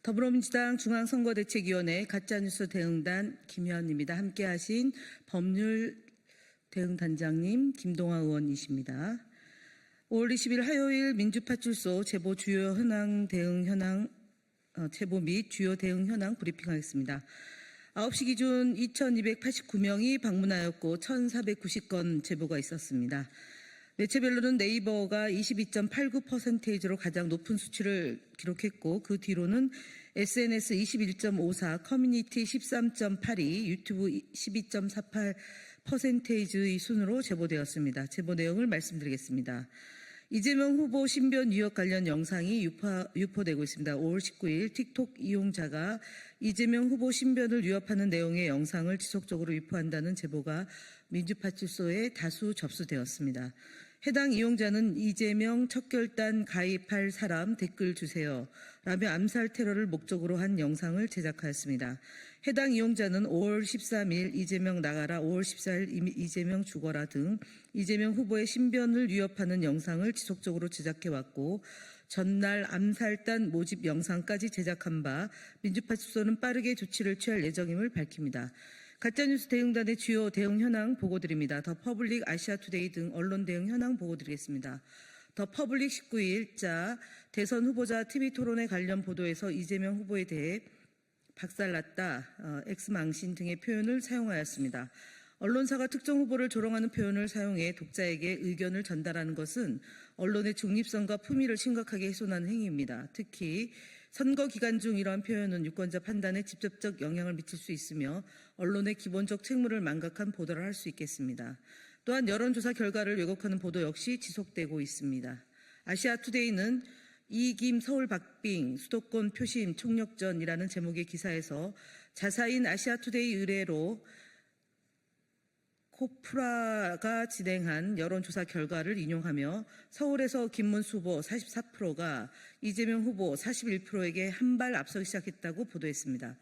더불어민주당 중앙선거대책위원회 가짜뉴스 대응단 김현입니다. 함께하신 법률 대응단장님 김동아 의원이십니다. 5월 20일 화요일 민주파출소 제보 주요 현황 대응 현황 제보 및 주요 대응 현황 브리핑하겠습니다. 9시 기준 2,289명이 방문하였고 1,490건 제보가 있었습니다. 매체별로는 네이버가 22.89%로 가장 높은 수치를 기록했고 그 뒤로는 SNS 21.54, 커뮤니티 13.82, 유튜브 12.48%의 순으로 제보되었습니다. 제보 내용을 말씀드리겠습니다. 이재명 후보 신변 위협 관련 영상이 유포되고 있습니다. 5월 19일 틱톡 이용자가 이재명 후보 신변을 위협하는 내용의 영상을 지속적으로 유포한다는 제보가 민주파출소에 다수 접수되었습니다. 해당 이용자는 이재명 척결단 가입할 사람 댓글 주세요 라며 암살 테러를 목적으로 한 영상을 제작하였습니다. 해당 이용자는 5월 13일 이재명 나가라, 5월 14일 이재명 죽어라 등 이재명 후보의 신변을 위협하는 영상을 지속적으로 제작해왔고 전날 암살단 모집 영상까지 제작한 바 민주파출소는 빠르게 조치를 취할 예정임을 밝힙니다. 가짜뉴스 대응단의 주요 대응 현황 보고드립니다. 더 퍼블릭, 아시아투데이 등 언론 대응 현황 보고드리겠습니다. 더 퍼블릭 19일자 대선 후보자 TV토론회 관련 보도에서 이재명 후보에 대해 박살났다, X망신 등의 표현을 사용하였습니다. 언론사가 특정 후보를 조롱하는 표현을 사용해 독자에게 의견을 전달하는 것은 언론의 중립성과 품위를 심각하게 훼손하는 행위입니다. 특히 선거 기간 중 이러한 표현은 유권자 판단에 직접적 영향을 미칠 수 있으며 언론의 기본적 책무를 망각한 보도를 할 수 있겠습니다. 또한 여론조사 결과를 왜곡하는 보도 역시 지속되고 있습니다. 아시아투데이는 이김 서울 박빙 수도권 표심 총력전이라는 제목의 기사에서 자사인 아시아투데이 의뢰로 코프라가 진행한 여론조사 결과를 인용하며 서울에서 김문수 후보 44%가 이재명 후보 41%에게 한 발 앞서기 시작했다고 보도했습니다.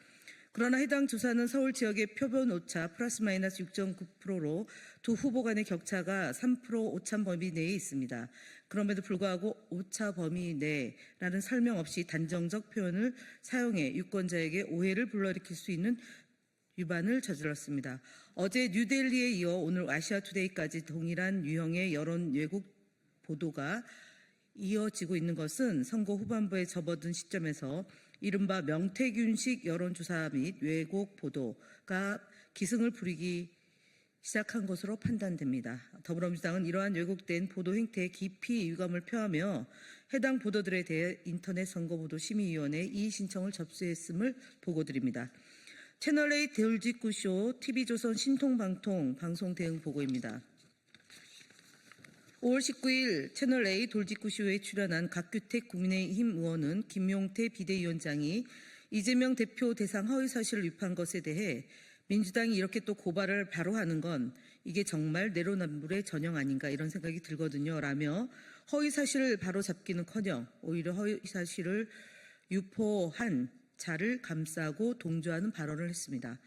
그러나 해당 조사는 서울 지역의 표본 오차 플러스 마이너스 6.9%로 두 후보 간의 격차가 3% 오차 범위 내에 있습니다. 그럼에도 불구하고 오차 범위 내라는 설명 없이 단정적 표현을 사용해 유권자에게 오해를 불러일으킬 수 있는 위반을 저질렀습니다. 어제 뉴델리에 이어 오늘 아시아투데이까지 동일한 유형의 여론 왜곡 보도가 이어지고 있는 것은 선거 후반부에 접어든 시점에서 이른바 명태균식 여론조사 및 왜곡 보도가 기승을 부리기 시작한 것으로 판단됩니다. 더불어민주당은 이러한 왜곡된 보도 행태에 깊이 유감을 표하며 해당 보도들에 대해 인터넷 선거보도심의위원회에 이의 신청을 접수했음을 보고드립니다. 채널A 돌직구쇼, TV조선 신통방통 방송 대응 보고입니다. 5월 19일 채널A 돌직구쇼에 출연한 각규택 국민의힘 의원은 김용태 비대위원장이 이재명 대표 대상 허위사실을 유포한 것에 대해 민주당이 이렇게 또 고발을 바로 하는 건 이게 정말 내로남불의 전형 아닌가 이런 생각이 들거든요. 라며 허위사실을 바로 잡기는커녕 오히려 허위사실을 유포한 자를 감싸고 동조하는 발언을 했습니다.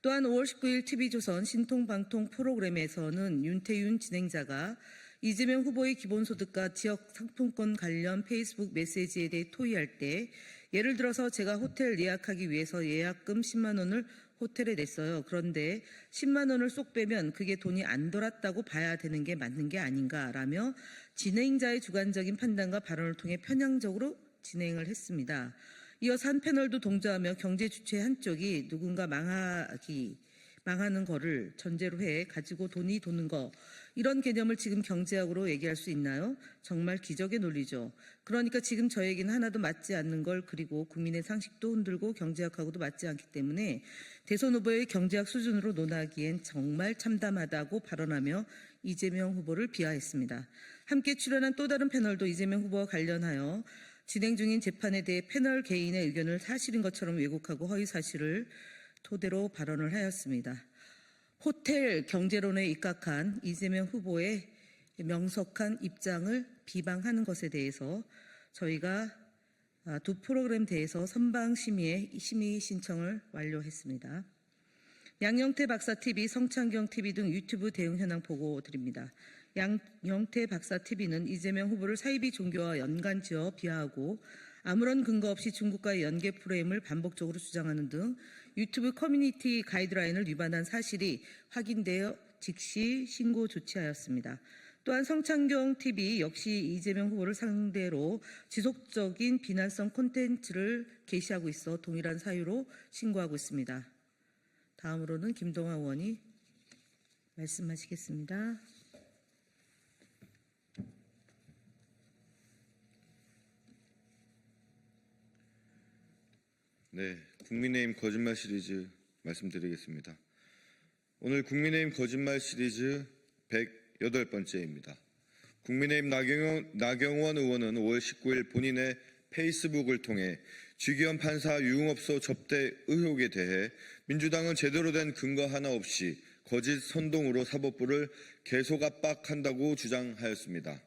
또한 5월 19일 TV조선 신통방통 프로그램에서는 윤태윤 진행자가 이재명 후보의 기본소득과 지역상품권 관련 페이스북 메시지에 대해 토의할 때 예를 들어서 제가 호텔 예약하기 위해서 예약금 10만 원을 호텔에 냈어요. 그런데 10만 원을 쏙 빼면 그게 돈이 안 돌았다고 봐야 되는 게 맞는 게 아닌가라며 진행자의 주관적인 판단과 발언을 통해 편향적으로 진행을 했습니다. 이어서 한 패널도 동조하며 경제 주체 한쪽이 누군가 망하는 거를 전제로 해 가지고 돈이 도는 거 이런 개념을 지금 경제학으로 얘기할 수 있나요? 정말 기적의 논리죠. 그러니까 지금 저 얘기는 하나도 맞지 않는 걸 그리고 국민의 상식도 흔들고 경제학하고도 맞지 않기 때문에 대선 후보의 경제학 수준으로 논하기엔 정말 참담하다고 발언하며 이재명 후보를 비하했습니다. 함께 출연한 또 다른 패널도 이재명 후보와 관련하여 진행 중인 재판에 대해 패널 개인의 의견을 사실인 것처럼 왜곡하고 허위사실을 토대로 발언을 하였습니다. 호텔 경제론에 입각한 이재명 후보의 명석한 입장을 비방하는 것에 대해서 저희가 두 프로그램 대해서 선방심의에 심의 신청을 완료했습니다. 양영태 박사TV, 성창경TV 등 유튜브 대응 현황 보고 드립니다. 양영태 박사TV는 이재명 후보를 사이비 종교와 연관지어 비하하고 아무런 근거 없이 중국과의 연계 프레임을 반복적으로 주장하는 등 유튜브 커뮤니티 가이드라인을 위반한 사실이 확인되어 즉시 신고 조치하였습니다. 또한 성창경 TV 역시 이재명 후보를 상대로 지속적인 비난성 콘텐츠를 게시하고 있어 동일한 사유로 신고하고 있습니다. 다음으로는 김동완 의원이 말씀하시겠습니다. 네, 국민의힘 거짓말 시리즈 말씀드리겠습니다. 오늘 국민의힘 거짓말 시리즈 108번째입니다. 국민의힘 나경원 의원은 5월 19일 본인의 페이스북을 통해 쥐기현 판사 유흥업소 접대 의혹에 대해 민주당은 제대로 된 근거 하나 없이 거짓 선동으로 사법부를 계속 압박한다고 주장하였습니다.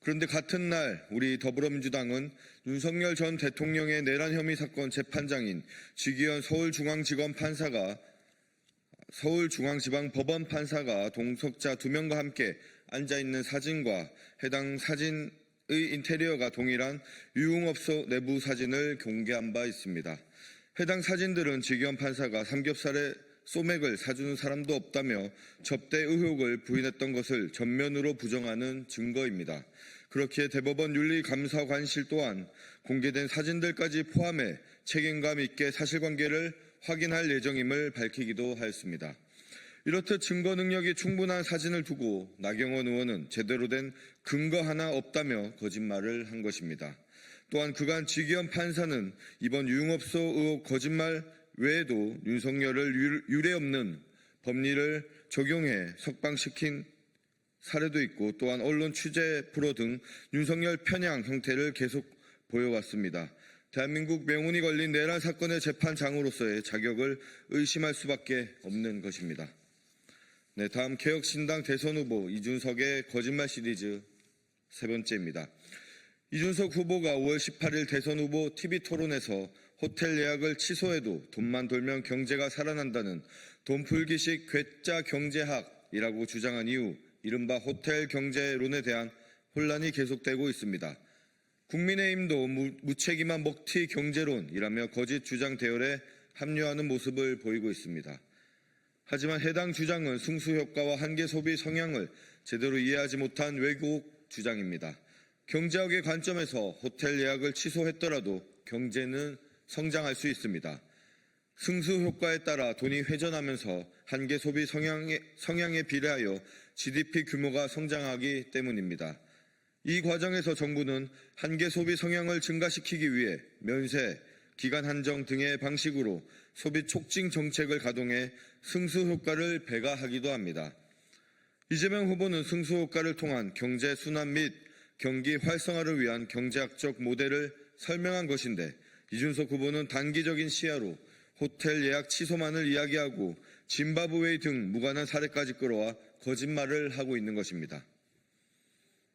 그런데 같은 날 우리 더불어민주당은 윤석열 전 대통령의 내란 혐의 사건 재판장인 쥐기현 서울중앙지방법원 판사가 동석자 2명과 함께 앉아있는 사진과 해당 사진의 인테리어가 동일한 유흥업소 내부 사진을 공개한 바 있습니다. 해당 사진들은 쥐기현 판사가 삼겹살에 소맥을 사주는 사람도 없다며 접대 의혹을 부인했던 것을 전면으로 부정하는 증거입니다. 그렇기에 대법원 윤리감사관실 또한 공개된 사진들까지 포함해 책임감 있게 사실관계를 확인할 예정임을 밝히기도 하였습니다. 이렇듯 증거 능력이 충분한 사진을 두고 나경원 의원은 제대로 된 근거 하나 없다며 거짓말을 한 것입니다. 또한 그간 쥐기현 판사는 이번 유흥업소 의혹 거짓말 외에도 윤석열을 유례없는 법리를 적용해 석방시킨 사례도 있고 또한 언론 취재 프로 등 윤석열 편향 형태를 계속 보여왔습니다. 대한민국 명운이 걸린 내란 사건의 재판장으로서의 자격을 의심할 수밖에 없는 것입니다. 네, 다음 개혁신당 대선 후보 이준석의 거짓말 시리즈 3번째입니다. 이준석 후보가 5월 18일 대선 후보 TV토론에서 호텔 예약을 취소해도 돈만 돌면 경제가 살아난다는 돈풀기식 괴짜 경제학이라고 주장한 이후 이른바 호텔 경제론에 대한 혼란이 계속되고 있습니다. 국민의힘도 무책임한 먹튀 경제론이라며 거짓 주장 대열에 합류하는 모습을 보이고 있습니다. 하지만 해당 주장은 승수효과와 한계 소비 성향을 제대로 이해하지 못한 왜곡 주장입니다. 경제학의 관점에서 호텔 예약을 취소했더라도 경제는 성장할 수 있습니다. 승수효과에 따라 돈이 회전하면서 한계 소비 성향에 비례하여 GDP 규모가 성장하기 때문입니다. 이 과정에서 정부는 한계 소비 성향을 증가시키기 위해 면세, 기간 한정 등의 방식으로 소비 촉진 정책을 가동해 승수효과를 배가하기도 합니다. 이재명 후보는 승수효과를 통한 경제 순환 및 경기 활성화를 위한 경제학적 모델을 설명한 것인데 이준석 후보는 단기적인 시야로 호텔 예약 취소만을 이야기하고 짐바브웨이 등 무관한 사례까지 끌어와 거짓말을 하고 있는 것입니다.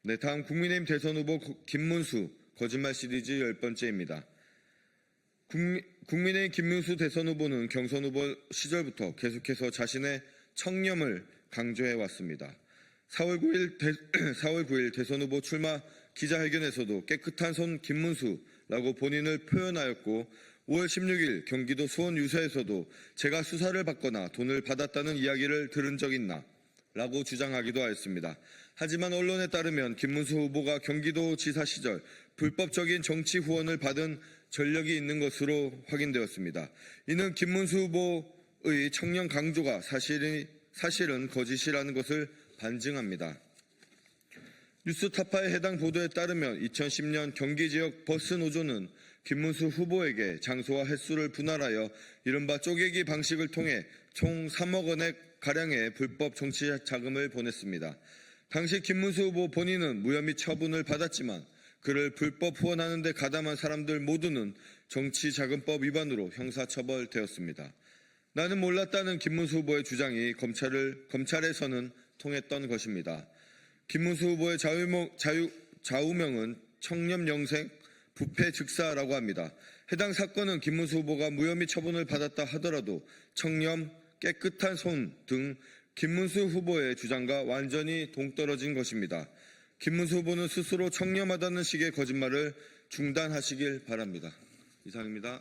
네, 다음 국민의힘 대선 후보 김문수 거짓말 시리즈 10번째입니다. 국민의힘 김문수 대선 후보는 경선 후보 시절부터 계속해서 자신의 청렴을 강조해 왔습니다. 4월 9일 대선 후보 출마 기자회견에서도 깨끗한 손 김문수라고 본인을 표현하였고 5월 16일 경기도 수원 유서에서도 제가 수사를 받거나 돈을 받았다는 이야기를 들은 적 있나? 라고 주장하기도 하였습니다. 하지만 언론에 따르면 김문수 후보가 경기도지사 시절 불법적인 정치 후원을 받은 전력이 있는 것으로 확인되었습니다. 이는 김문수 후보의 청렴 강조가 사실은 거짓이라는 것을 반증합니다. 뉴스타파의 해당 보도에 따르면 2010년 경기지역 버스 노조는 김문수 후보에게 장소와 횟수를 분할하여 이른바 쪼개기 방식을 통해 총 3억 원의 가량의 불법 정치 자금을 보냈습니다. 당시 김문수 후보 본인은 무혐의 처분을 받았지만 그를 불법 후원하는 데 가담한 사람들 모두는 정치자금법 위반으로 형사처벌되었습니다. 나는 몰랐다는 김문수 후보의 주장이 검찰에서는 통했던 것입니다. 김문수 후보의 좌우명은 청렴영생 부패즉사라고 합니다. 해당 사건은 김문수 후보가 무혐의 처분을 받았다 하더라도 청렴, 깨끗한 손 등 김문수 후보의 주장과 완전히 동떨어진 것입니다. 김문수 후보는 스스로 청렴하다는 식의 거짓말을 중단하시길 바랍니다. 이상입니다.